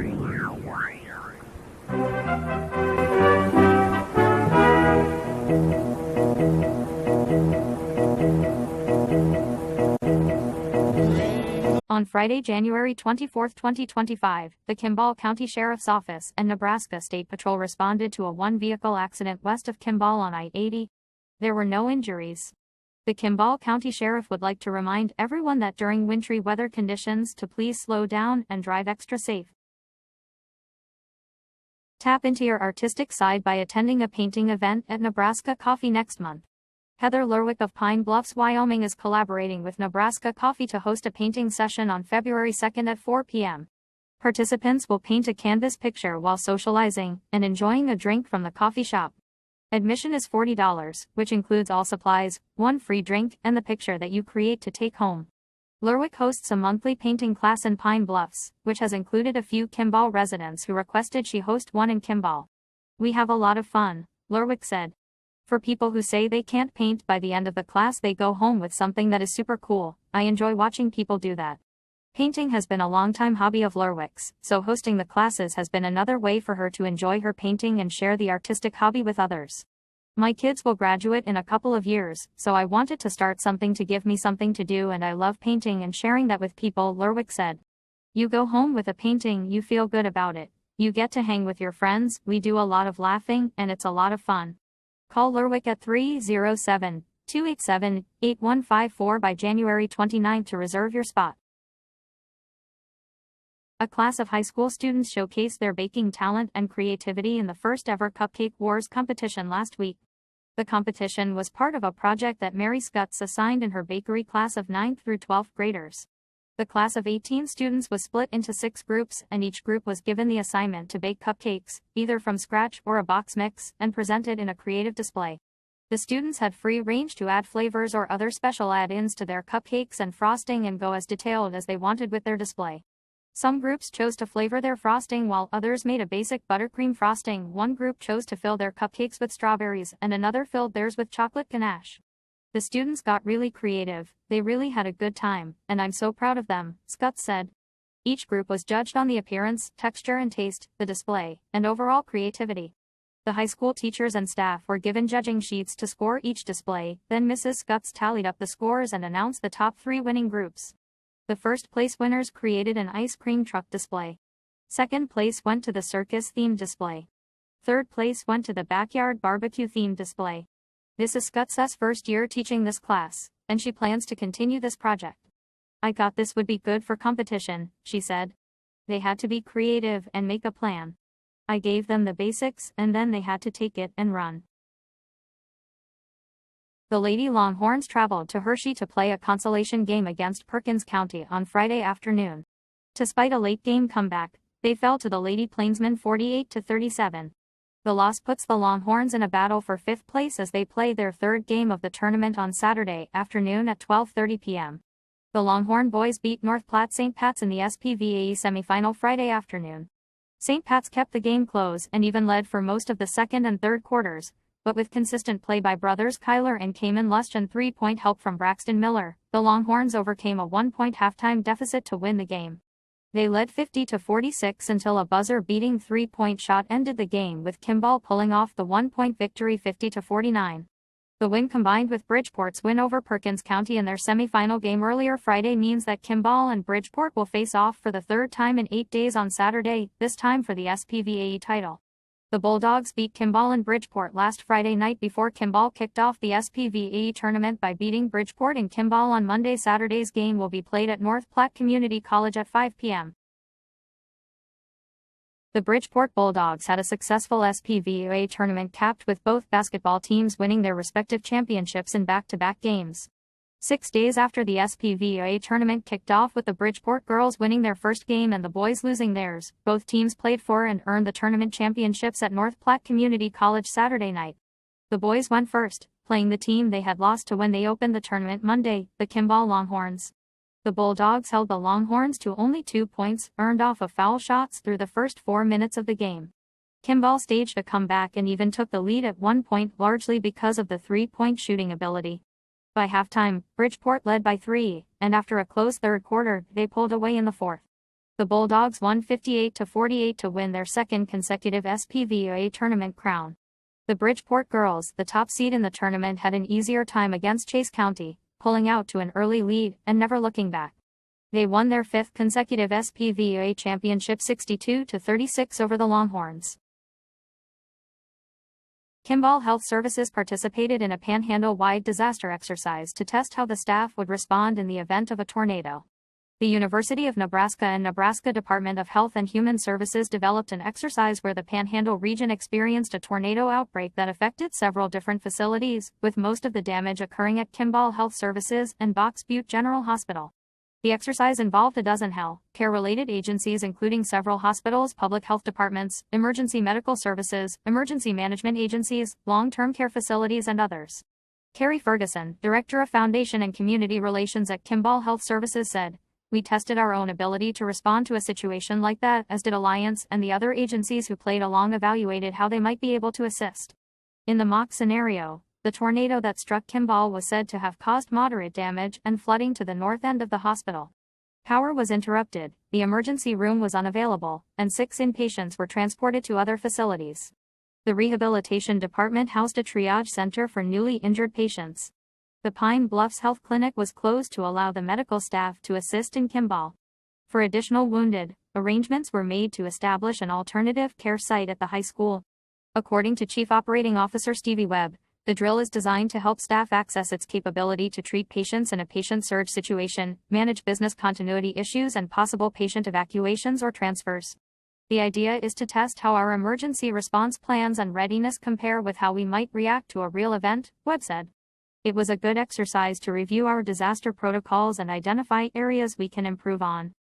On Friday, January 24, 2025, the Kimball County Sheriff's Office and Nebraska State Patrol responded to a one-vehicle accident west of Kimball on I-80. There were no injuries. The Kimball County Sheriff would like to remind everyone that during wintry weather conditions to please slow down and drive extra safe. Tap into your artistic side by attending a painting event at Nebraska Coffee next month. Heather Lerwick of Pine Bluffs, Wyoming is collaborating with Nebraska Coffee to host a painting session on February 2nd at 4 p.m. Participants will paint a canvas picture while socializing and enjoying a drink from the coffee shop. Admission is $40, which includes all supplies, one free drink, and the picture that you create to take home. Lerwick hosts a monthly painting class in Pine Bluffs, which has included a few Kimball residents who requested she host one in Kimball. "We have a lot of fun," Lerwick said. "For people who say they can't paint by the end of the class, they go home with something that is super cool. I enjoy watching people do that." Painting has been a longtime hobby of Lerwick's, so hosting the classes has been another way for her to enjoy her painting and share the artistic hobby with others. "My kids will graduate in a couple of years, so I wanted to start something to give me something to do, and I love painting and sharing that with people," Lerwick said. "You go home with a painting, you feel good about it. You get to hang with your friends, we do a lot of laughing, and it's a lot of fun." Call Lerwick at 307-287-8154 by January 29 to reserve your spot. A class of high school students showcased their baking talent and creativity in the first ever Cupcake Wars competition last week. The competition was part of a project that Mary Scutts assigned in her bakery class of 9th through 12th graders. The class of 18 students was split into 6 groups, and each group was given the assignment to bake cupcakes, either from scratch or a box mix, and presented in a creative display. The students had free range to add flavors or other special add-ins to their cupcakes and frosting and go as detailed as they wanted with their display. Some groups chose to flavor their frosting while others made a basic buttercream frosting. One group chose to fill their cupcakes with strawberries and another filled theirs with chocolate ganache. "The students got really creative, they really had a good time, and I'm so proud of them," Scutts said. Each group was judged on the appearance, texture and taste, the display, and overall creativity. The high school teachers and staff were given judging sheets to score each display, then Mrs. Scutts tallied up the scores and announced the top 3 winning groups. The first place winners created an ice cream truck display. Second place went to the circus-themed display. Third place went to the backyard barbecue-themed display. This is Scutts' first year teaching this class, and she plans to continue this project. "I thought this would be good for competition," she said. "They had to be creative and make a plan. I gave them the basics and then they had to take it and run." The Lady Longhorns traveled to Hershey to play a consolation game against Perkins County on Friday afternoon. Despite a late game comeback, they fell to the Lady Plainsmen 48-37. The loss puts the Longhorns in a battle for 5th place as they play their 3rd game of the tournament on Saturday afternoon at 12:30 p.m. The Longhorn boys beat North Platte St. Pat's in the SPVAE semifinal Friday afternoon. St. Pat's kept the game close and even led for most of the second and third quarters, but with consistent play by brothers Kyler and Kamen Lush and 3-point help from Braxton Miller, the Longhorns overcame a 1-point halftime deficit to win the game. They led 50-46 until a buzzer-beating 3-point shot ended the game, with Kimball pulling off the 1-point victory 50-49. The win combined with Bridgeport's win over Perkins County in their semifinal game earlier Friday means that Kimball and Bridgeport will face off for the 3rd time in 8 days on Saturday, this time for the SPVAE title. The Bulldogs beat Kimball and Bridgeport last Friday night before Kimball kicked off the SPVAE tournament by beating Bridgeport in Kimball on Monday. Saturday's game will be played at North Platte Community College at 5 p.m. The Bridgeport Bulldogs had a successful SPVAE tournament capped with both basketball teams winning their respective championships in back-to-back games. 6 days after the SPVAE tournament kicked off with the Bridgeport girls winning their first game and the boys losing theirs, both teams played for and earned the tournament championships at North Platte Community College Saturday night. The boys went first, playing the team they had lost to when they opened the tournament Monday, the Kimball Longhorns. The Bulldogs held the Longhorns to only 2 points, earned off of foul shots through the first 4 minutes of the game. Kimball staged a comeback and even took the lead at 1 point, largely because of the 3-point shooting ability. By halftime, Bridgeport led by 3, and after a close third quarter, they pulled away in the fourth. the Bulldogs won 58-48 to win their second consecutive SPVA tournament crown. The Bridgeport girls, the top seed in the tournament, had an easier time against Chase County, pulling out to an early lead and never looking back. They won their fifth consecutive SPVA championship 62-36 over the Longhorns. Kimball Health Services participated in a Panhandle-wide disaster exercise to test how the staff would respond in the event of a tornado. The University of Nebraska and Nebraska Department of Health and Human Services developed an exercise where the Panhandle region experienced a tornado outbreak that affected several different facilities, with most of the damage occurring at Kimball Health Services and Box Butte General Hospital. The exercise involved a dozen health care-related agencies including several hospitals, public health departments, emergency medical services, emergency management agencies, long-term care facilities and others. Carrie Ferguson, Director of Foundation and Community Relations at Kimball Health Services said, "We tested our own ability to respond to a situation like that, as did Alliance, and the other agencies who played along evaluated how they might be able to assist." In the mock scenario, the tornado that struck Kimball was said to have caused moderate damage and flooding to the north end of the hospital. Power was interrupted, the emergency room was unavailable, and 6 inpatients were transported to other facilities. The rehabilitation department housed a triage center for newly injured patients. The Pine Bluffs Health Clinic was closed to allow the medical staff to assist in Kimball. For additional wounded, arrangements were made to establish an alternative care site at the high school. According to Chief Operating Officer Stevie Webb, the drill is designed to help staff access its capability to treat patients in a patient surge situation, manage business continuity issues and possible patient evacuations or transfers. The idea is to test how our emergency response plans and readiness compare with how we might react to a real event, Webb said. It was a good exercise to review our disaster protocols and identify areas we can improve on.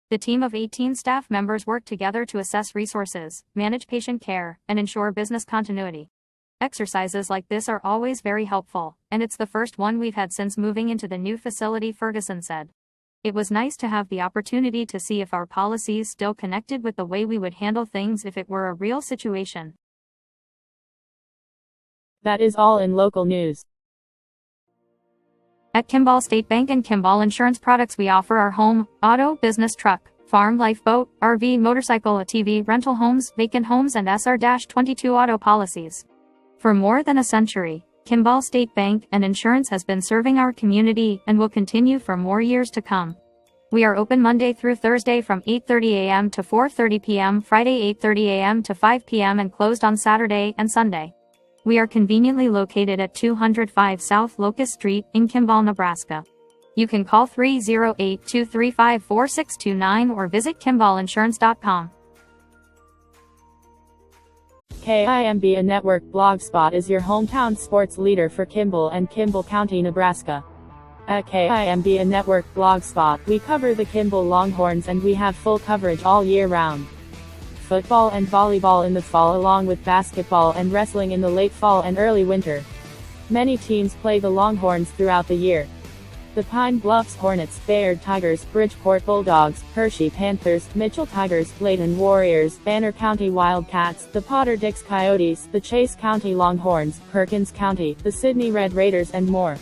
The team of 18 staff members worked together to assess resources, manage patient care, and ensure business continuity. Exercises like this are always very helpful, and it's the first one we've had since moving into the new facility, Ferguson said. It was nice to have the opportunity to see if our policies still connected with the way we would handle things if it were a real situation. That is all in local news. At Kimball State Bank and Kimball Insurance Products, we offer our home, auto, business truck, farm, lifeboat, RV, motorcycle, ATV, rental homes, vacant homes, and SR-22 auto policies. For more than a century, Kimball State Bank and Insurance has been serving our community and will continue for more years to come. We are open Monday through Thursday from 8:30 a.m. to 4:30 p.m., Friday 8:30 a.m. to 5 p.m. and closed on Saturday and Sunday. We are conveniently located at 205 South Locust Street in Kimball, Nebraska. You can call 308-235-4629 or visit KimballInsurance.com. KIMB Network Blogspot is your hometown sports leader for Kimball and Kimball County, Nebraska. At KIMB Network Blogspot, we cover the Kimball Longhorns and we have full coverage all year round. Football and volleyball in the fall along with basketball and wrestling in the late fall and early winter. Many teams play the Longhorns throughout the year. The Pine Bluffs Hornets, Bayard Tigers, Bridgeport Bulldogs, Hershey Panthers, Mitchell Tigers, Layton Warriors, Banner County Wildcats, the Potter Dix Coyotes, the Chase County Longhorns, Perkins County, the Sydney Red Raiders and more.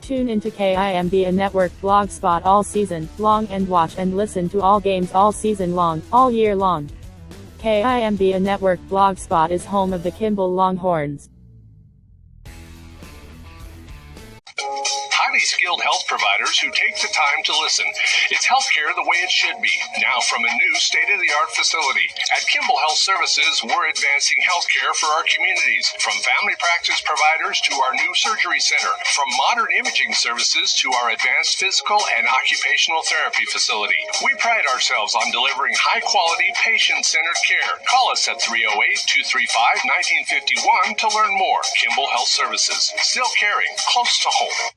Tune into KIMB Network Blogspot all season long and watch and listen to all games all season long, all year long. KIMB Network Blogspot is home of the Kimball Longhorns. Highly skilled health providers who take the time to listen. It's healthcare the way it should be, now from a new state-of-the-art facility. At Kimball Health Services, we're advancing healthcare for our communities, from family practice providers to our new surgery center, from modern imaging services to our advanced physical and occupational therapy facility. We pride ourselves on delivering high-quality, patient-centered care. Call us at 308-235-1951 to learn more. Kimball Health Services, still caring, close to home.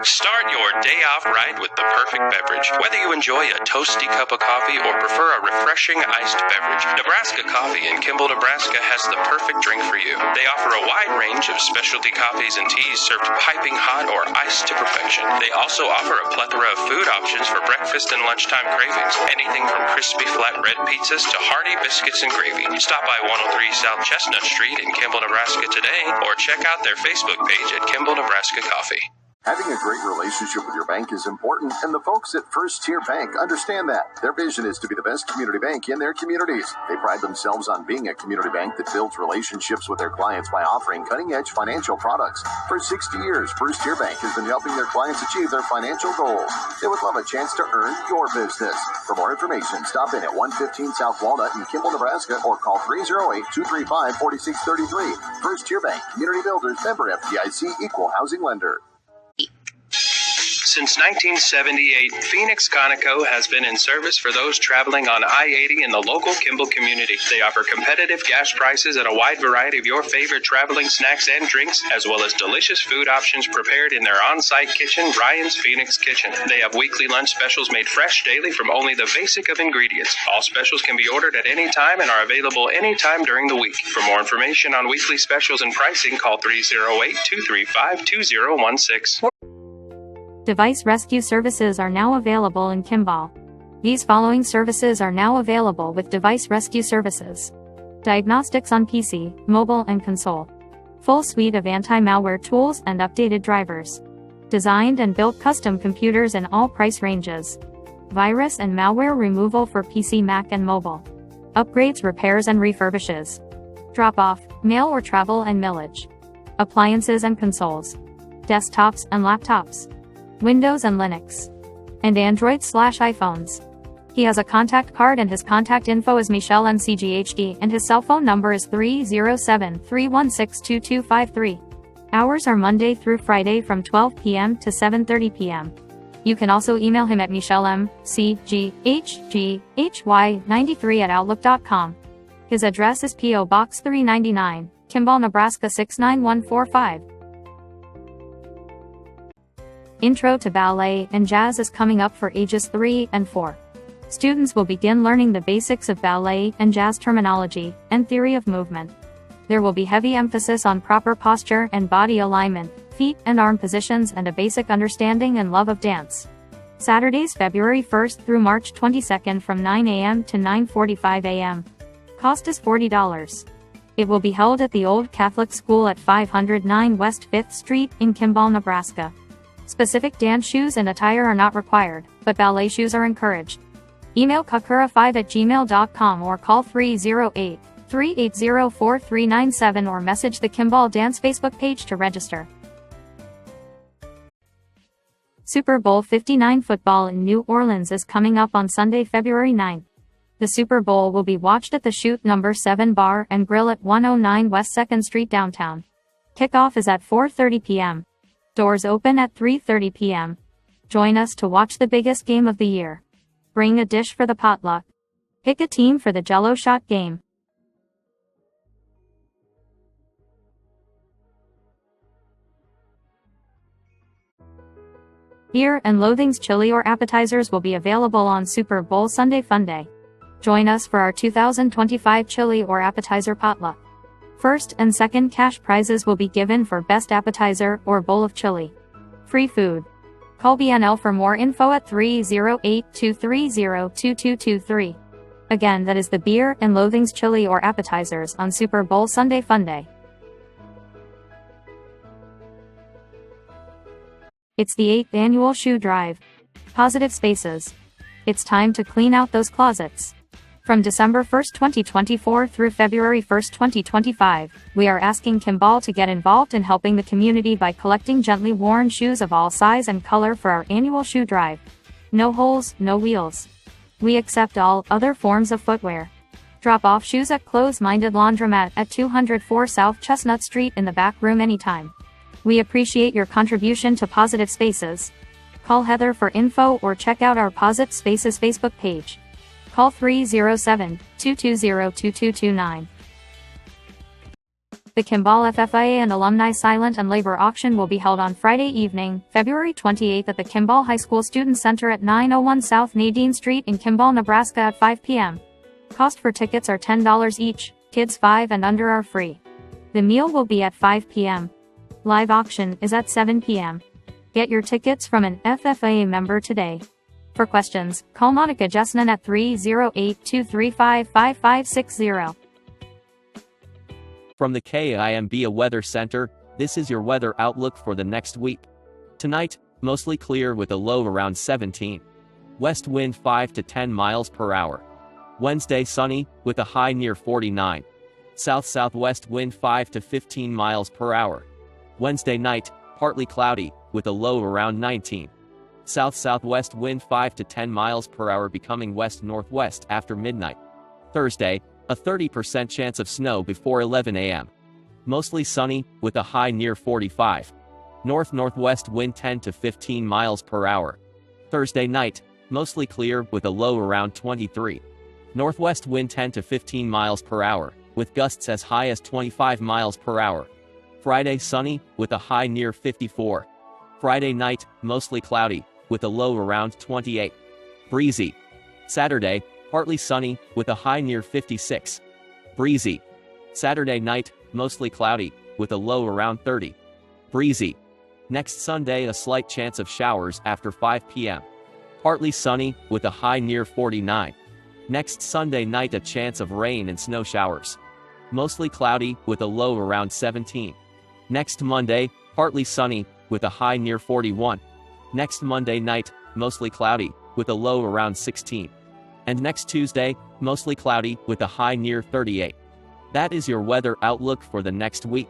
Start your day off right with the perfect beverage. Whether you enjoy a toasty cup of coffee or prefer a refreshing iced beverage, Nebraska Coffee in Kimball, Nebraska has the perfect drink for you. They offer a wide range of specialty coffees and teas served piping hot or iced to perfection. They also offer a plethora of food options for breakfast and lunchtime cravings. Anything from crispy flatbread pizzas to hearty biscuits and gravy. Stop by 103 South Chestnut Street in Kimball, Nebraska today, or check out their Facebook page at Kimball, Nebraska Coffee. Having a great relationship with your bank is important, and the folks at First Tier Bank understand that. Their vision is to be the best community bank in their communities. They pride themselves on being a community bank that builds relationships with their clients by offering cutting-edge financial products. For 60 years, First Tier Bank has been helping their clients achieve their financial goals. They would love a chance to earn your business. For more information, stop in at 115 South Walnut in Kimball, Nebraska, or call 308-235-4633. First Tier Bank, Community Builders, member FDIC, Equal Housing Lender. Since 1978, Phoenix Conoco has been in service for those traveling on I-80 in the local Kimball community. They offer competitive gas prices and a wide variety of your favorite traveling snacks and drinks, as well as delicious food options prepared in their on-site kitchen, Ryan's Phoenix Kitchen. They have weekly lunch specials made fresh daily from only the basic of ingredients. All specials can be ordered at any time and are available anytime during the week. For more information on weekly specials and pricing, call 308-235-2016. Device rescue services are now available in Kimball. These following services are now available with Device Rescue Services. Diagnostics on PC, mobile, and console. Full suite of anti-malware tools and updated drivers. Designed and built custom computers in all price ranges. Virus and malware removal for PC, Mac, and mobile. Upgrades, repairs, and refurbishes. Drop-off, mail or travel and millage. Appliances and consoles. Desktops and laptops. Windows and Linux. And Android/iPhones. He has a contact card and his contact info is Michelle MCGHD and his cell phone number is 307-316-2253. Hours are Monday through Friday from 12 p.m. to 7:30 p.m. You can also email him at michellemcghgy93@outlook.com. His address is P.O. Box 399, Kimball, Nebraska 69145. Intro to Ballet and Jazz is coming up for ages 3 and 4. Students will begin learning the basics of ballet and jazz terminology and theory of movement. There will be heavy emphasis on proper posture and body alignment, feet and arm positions, and a basic understanding and love of dance. Saturdays, February 1st through March 22nd from 9 a.m. to 9:45 a.m. Cost is $40. It will be held at the Old Catholic School at 509 West 5th Street in Kimball, Nebraska. Specific dance shoes and attire are not required, but ballet shoes are encouraged. Email kakura5@gmail.com or call 308-380-4397 or message the Kimball Dance Facebook page to register. Super Bowl 59 football in New Orleans is coming up on Sunday, February 9th. The Super Bowl will be watched at the Chute No. 7 Bar and Grill at 109 West 2nd Street downtown. Kickoff is at 4:30 p.m. Doors open at 3:30 p.m. Join us to watch the biggest game of the year. Bring a dish for the potluck. Pick a team for the Jell-O shot game. Beer and Loathing's chili or appetizers will be available on Super Bowl Sunday Funday. Join us for our 2025 chili or appetizer potluck. First and second cash prizes will be given for best appetizer or bowl of chili. Free food. Call BNL for more info at 308-230-2223. Again, that is the Beer and Loathing's chili or appetizers on Super Bowl Sunday Funday. It's the 8th annual shoe drive. Positive Spaces. It's time to clean out those closets. From December 1st, 2024 through February 1st, 2025, we are asking Kimball to get involved in helping the community by collecting gently worn shoes of all size and color for our annual shoe drive. No holes, no wheels. We accept all other forms of footwear. Drop off shoes at Clothes Minded Laundromat at 204 South Chestnut Street in the back room anytime. We appreciate your contribution to Positive Spaces. Call Heather for info or check out our Positive Spaces Facebook page. Call 307-220-2229. The Kimball FFIA and Alumni Silent and Labor Auction will be held on Friday evening, February 28th at the Kimball High School Student Center at 901 South Nadine Street in Kimball, Nebraska at 5 p.m. Cost for tickets are $10 each, kids 5 and under are free. The meal will be at 5 p.m. Live auction is at 7 p.m. Get your tickets from an FFIA member today. For questions, call Monica Jesnan at 308-235-5560. From the KIMB Weather Center, this is your weather outlook for the next week. Tonight, mostly clear with a low around 17. West wind 5 to 10 miles per hour. Wednesday sunny, with a high near 49. South-southwest wind 5 to 15 miles per hour. Wednesday night, partly cloudy, with a low around 19. South-southwest wind 5 to 10 miles per hour becoming west-northwest after midnight. Thursday, a 30% chance of snow before 11 a.m. Mostly sunny, with a high near 45. North-northwest wind 10 to 15 miles per hour. Thursday night, mostly clear with a low around 23. Northwest wind 10 to 15 miles per hour, with gusts as high as 25 miles per hour. Friday sunny, with a high near 54. Friday night, mostly cloudy, with a low around 28. Breezy. Saturday, partly sunny, with a high near 56. Breezy. Saturday night, mostly cloudy, with a low around 30. Breezy. Next Sunday, a slight chance of showers after 5 p.m. Partly sunny, with a high near 49. Next Sunday night, a chance of rain and snow showers. Mostly cloudy, with a low around 17. Next Monday, partly sunny, with a high near 41. Next Monday night, mostly cloudy, with a low around 16. And next Tuesday, mostly cloudy, with a high near 38. That is your weather outlook for the next week.